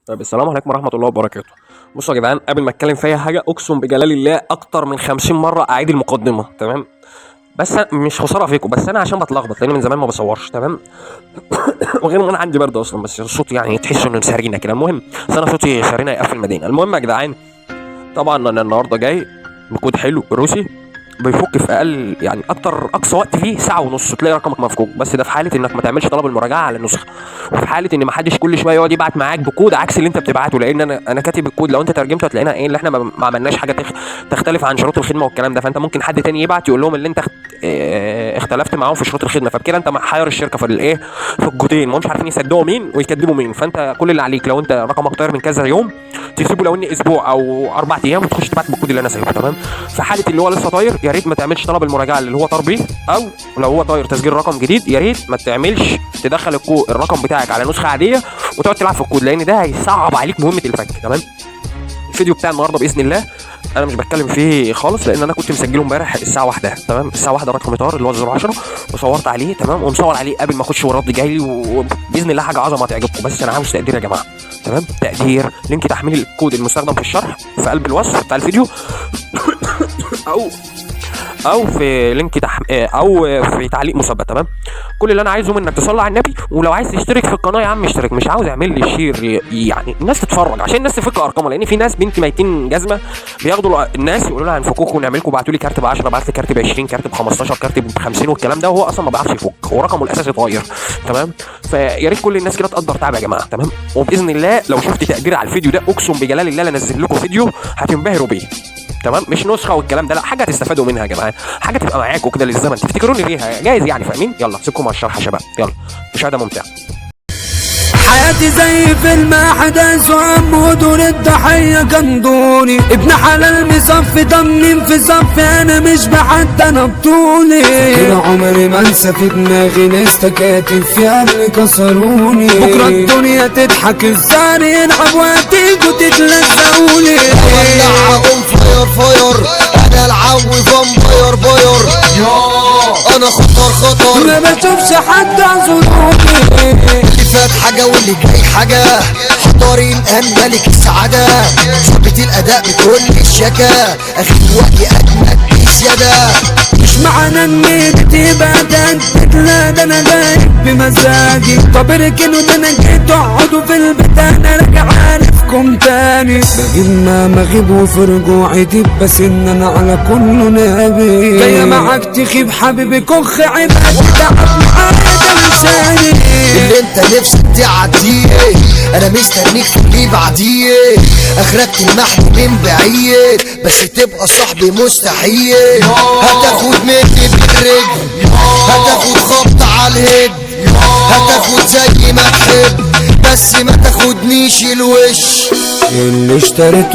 طيب السلام عليكم ورحمة الله وبركاته. بصوا يا جدعان، قبل ما اتكلم في اي حاجة اقسم بجلال الله اكتر من 50 مرة اعيد المقدمة، تمام؟ بس مش خسارة فيكم، بس انا عشان بتلخبط لان من زمان ما بصورش، تمام؟ وغير ان انا عندي برد اصلا، بس الصوت يعني تحس انه سارينا كده. المهم بس انا صوتي سارينا يقفل المدينة. المهم يا جدعان، طبعا انا النهارده جاي بكود حلو روسي بيفك في اقل، يعني اقصى وقت فيه ساعه ونص تلاقي رقمك مفكوك. بس ده في حاله انك ما تعملش طلب المراجعه على النسخه، وفي حاله ان ما حدش كل شويه يقعد يبعت معاك بكود عكس اللي انت بتبعته. لان انا كاتب الكود، لو انت ترجمته هتلاقينا ايه اللي احنا ما عملناش حاجه تختلف عن شروط الخدمه والكلام ده. فانت ممكن حد تاني يبعت يقول لهم اللي انت اختلفت معاهم في شروط الخدمه، فبكده انت محير الشركه في الايه، في الجودين، ما همش عارفين يصدقوا مين ويكذبوا مين. فانت كل اللي عليك لو انت رقمك طاير من كذا يوم تسيبه، لو اني اسبوع او 4 ايام وتخش تبعت بالكود اللي انا سايبه، تمام؟ في حاله اللي هو لسه طاير يا ريت ما تعملش طلب المراجعه اللي هو طار بيه، او لو هو طاير تسجيل رقم جديد يا ريت ما تعملش تدخل الرقم بتاعك على نسخه عاديه وتقعد تلعب في الكود، لان ده هيصعب عليك مهمه الفك، تمام؟ الفيديو بتاع النهارده باذن الله انا مش بتكلم فيه خالص، لان انا كنت مسجله امبارح الساعه 1، تمام؟ الساعه 1 رقم اطار اللي هو 010، وصورت عليه، تمام؟ ومصور عليه قبل ما اخش ورد جاي لي، وباذن الله حاجه عظمه تعجبكم. بس انا عاوز تقدير يا جماعه، تمام؟ تقدير. لينك تحميل الكود المستخدم في الشرح في قلب الوصف بتاع الفيديو او في لينك او في تعليق مثبت، تمام؟ كل اللي انا عايزه منك تصلي على النبي، ولو عايز تشترك في القناه يا عم اشترك، مش عاوز اعمل لي شير، يعني الناس تتفرج عشان الناس تفك ارقامها، لان في ناس بنت ميتين جزمه بياخدوا الناس يقولوا لها هنفكوكوا ونعمل لكم، ابعتوا لي كارت ب 10، ابعت لي كارت ب 20، كارت ب 15، كارت ب 50 والكلام ده، وهو اصلا ما بيعرفش يفك، هو رقمه الاساسي طاير، تمام؟ فيا ريت كل الناس كده تقدر تعب يا جماعه، تمام؟ وباذن الله لو شفت تقدير على الفيديو ده اقسم بجلال الله انزل لكم فيديو هتنبهروا بيه، تمام؟ مش نسخه والكلام ده، لا، حاجه تستفادوا منها يا جماعه، حاجه تبقى معاكم كده للزمن تفتكروني بيها جايز، يعني فاهمين؟ يلا سيبكم مع الشرح يا شباب، يلا مشاهده ممتعه. حياتي زي فيلم احداث واموت الضحيه كان دوري، ابن حلال مصفي ضمن في صفي، انا مش بحد انا بطولي كده، عمري ما انسى في دماغي ناس تكاتب في قلبي كسروني، بكره الدنيا تضحك الزهر يلعب وهتيجوا تتلزقوني، ولع اقوم فاير فاير، انا العو فامباير باير، انا خطر ما بشوفش حد اعذروني، اللي فات حاجه واللي جاي حاجه، حضاري الان ملك السعاده، ثبت الاداء بكل الشكا، اخي وقتي اجمد بزياده، مش معنى اني تبقى تنتج، لا ده انا جاي بمزاجي، طب اركنوا ده انا جيت اقعدوا في البيت، انا راجع عارفكم تاني، بجيب ما مغيب وفي رجوعي ديب، بس ان انا على كله نبي، جاية معاك تخيب حبيبي كخ عباد تعب معايا ده لساني، اللي انت نفسك تعديه انا مستنيك تجيب بعديه، اخرك تلمحني من بعيد بس تبقى صاحبي مستحيل، هتاخد مني بالرجل، هتاخد خبط على الهد، هتاخد زي ما تحب بس ما تاخدنيش الوش اللي اشتريته